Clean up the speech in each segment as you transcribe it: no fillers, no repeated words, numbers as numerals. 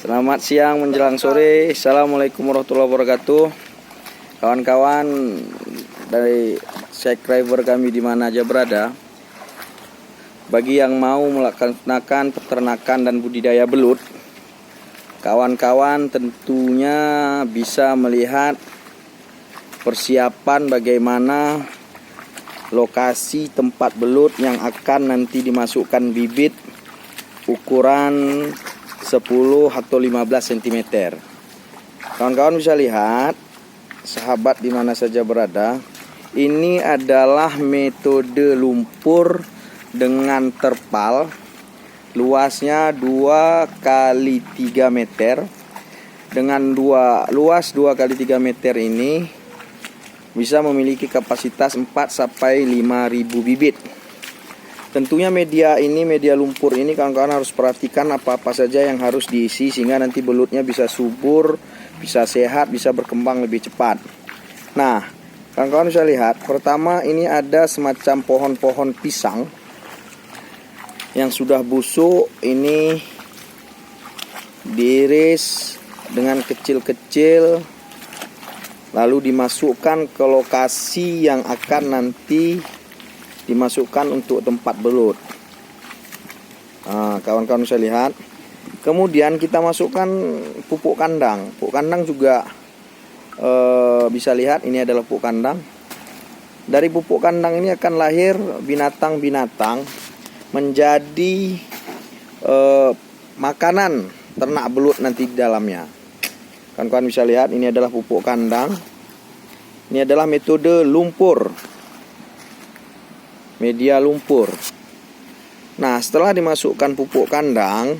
Selamat siang menjelang sore. Assalamualaikum warahmatullahi wabarakatuh. Kawan-kawan dari subscriber kami di mana aja berada, bagi yang mau melaksanakan peternakan dan budidaya belut, kawan-kawan tentunya bisa melihat persiapan bagaimana lokasi tempat belut yang akan nanti dimasukkan bibit ukuran 10 atau 15 cm. Kawan-kawan bisa lihat, sahabat di mana saja berada, ini adalah metode lumpur dengan terpal. Luasnya 2 kali 3 meter. Dengan luas 2 kali 3 meter ini bisa memiliki kapasitas 4 sampai 5.000 bibit. Tentunya media lumpur ini kawan-kawan harus perhatikan apa-apa saja yang harus diisi sehingga nanti belutnya bisa subur, bisa sehat, bisa berkembang lebih cepat. Nah, kawan-kawan bisa lihat, pertama ini ada semacam pohon-pohon pisang yang sudah busuk, ini diiris dengan kecil-kecil lalu dimasukkan ke lokasi yang akan nanti dimasukkan untuk tempat belut. Nah, kawan-kawan bisa lihat. Kemudian kita masukkan pupuk kandang. Pupuk kandang juga bisa lihat, ini adalah pupuk kandang. Dari pupuk kandang ini akan lahir binatang-binatang menjadi makanan ternak belut nanti di dalamnya. Kawan-kawan bisa lihat, ini adalah pupuk kandang. Ini adalah metode lumpur, media lumpur. Nah, setelah dimasukkan pupuk kandang,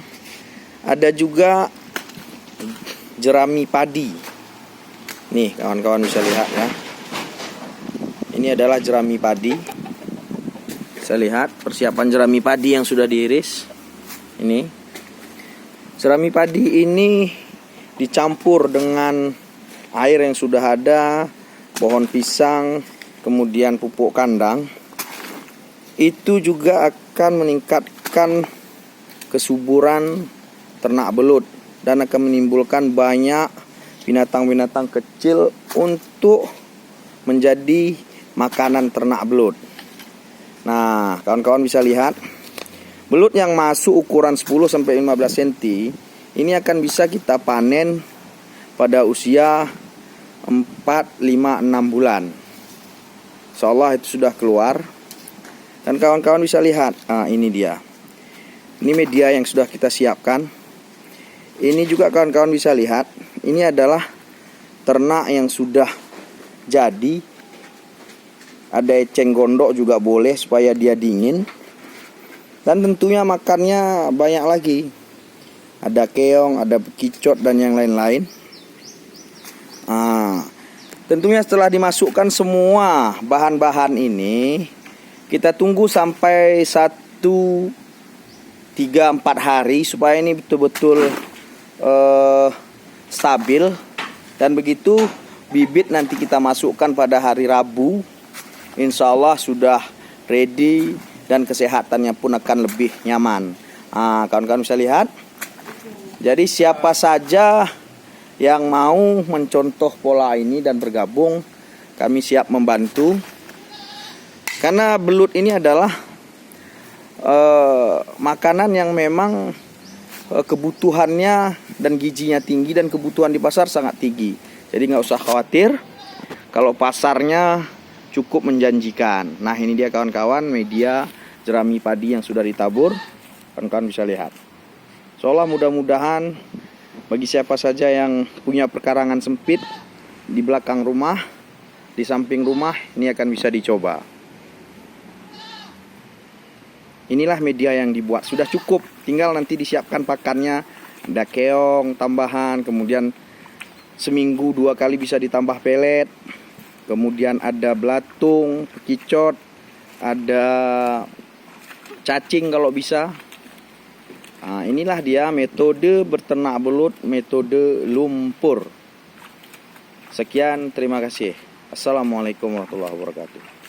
ada juga jerami padi. Nih, kawan-kawan bisa lihat ya. Ini adalah jerami padi. Saya lihat persiapan jerami padi yang sudah diiris. Ini jerami padi ini dicampur dengan air yang sudah ada, pohon pisang, kemudian pupuk kandang. Itu juga akan meningkatkan kesuburan ternak belut dan akan menimbulkan banyak binatang-binatang kecil untuk menjadi makanan ternak belut. Nah, kawan-kawan bisa lihat, belut yang masuk ukuran 10 sampai 15 cm ini akan bisa kita panen pada usia 4, 5, 6 bulan. Insyaallah itu sudah keluar. Dan kawan-kawan bisa lihat, ini dia. Ini media yang sudah kita siapkan. Ini juga kawan-kawan bisa lihat, ini adalah ternak yang sudah jadi. Ada eceng gondok juga boleh supaya dia dingin. Dan tentunya makannya banyak lagi. Ada keong, ada bekicot dan yang lain-lain. Tentunya setelah dimasukkan semua bahan-bahan ini, kita tunggu sampai 1, 3, 4 hari supaya ini betul-betul stabil. Dan begitu bibit nanti kita masukkan pada hari Rabu, insya Allah sudah ready dan kesehatannya pun akan lebih nyaman. Kawan-kawan bisa lihat. Jadi siapa saja yang mau mencontoh pola ini dan bergabung, kami siap membantu. Karena belut ini adalah makanan yang memang kebutuhannya dan gizinya tinggi dan kebutuhan di pasar sangat tinggi. Jadi nggak usah khawatir kalau pasarnya cukup menjanjikan. Nah, ini dia kawan-kawan media jerami padi yang sudah ditabur. Kawan-kawan bisa lihat. Seolah mudah-mudahan bagi siapa saja yang punya perkarangan sempit di belakang rumah, di samping rumah, ini akan bisa dicoba. Inilah media yang dibuat, sudah cukup, tinggal nanti disiapkan pakannya. Ada keong tambahan, kemudian seminggu 2 kali bisa ditambah pelet. Kemudian ada belatung, bekicot, ada cacing kalau bisa. Inilah dia metode berternak belut, metode lumpur. Sekian, terima kasih. Assalamualaikum warahmatullahi wabarakatuh.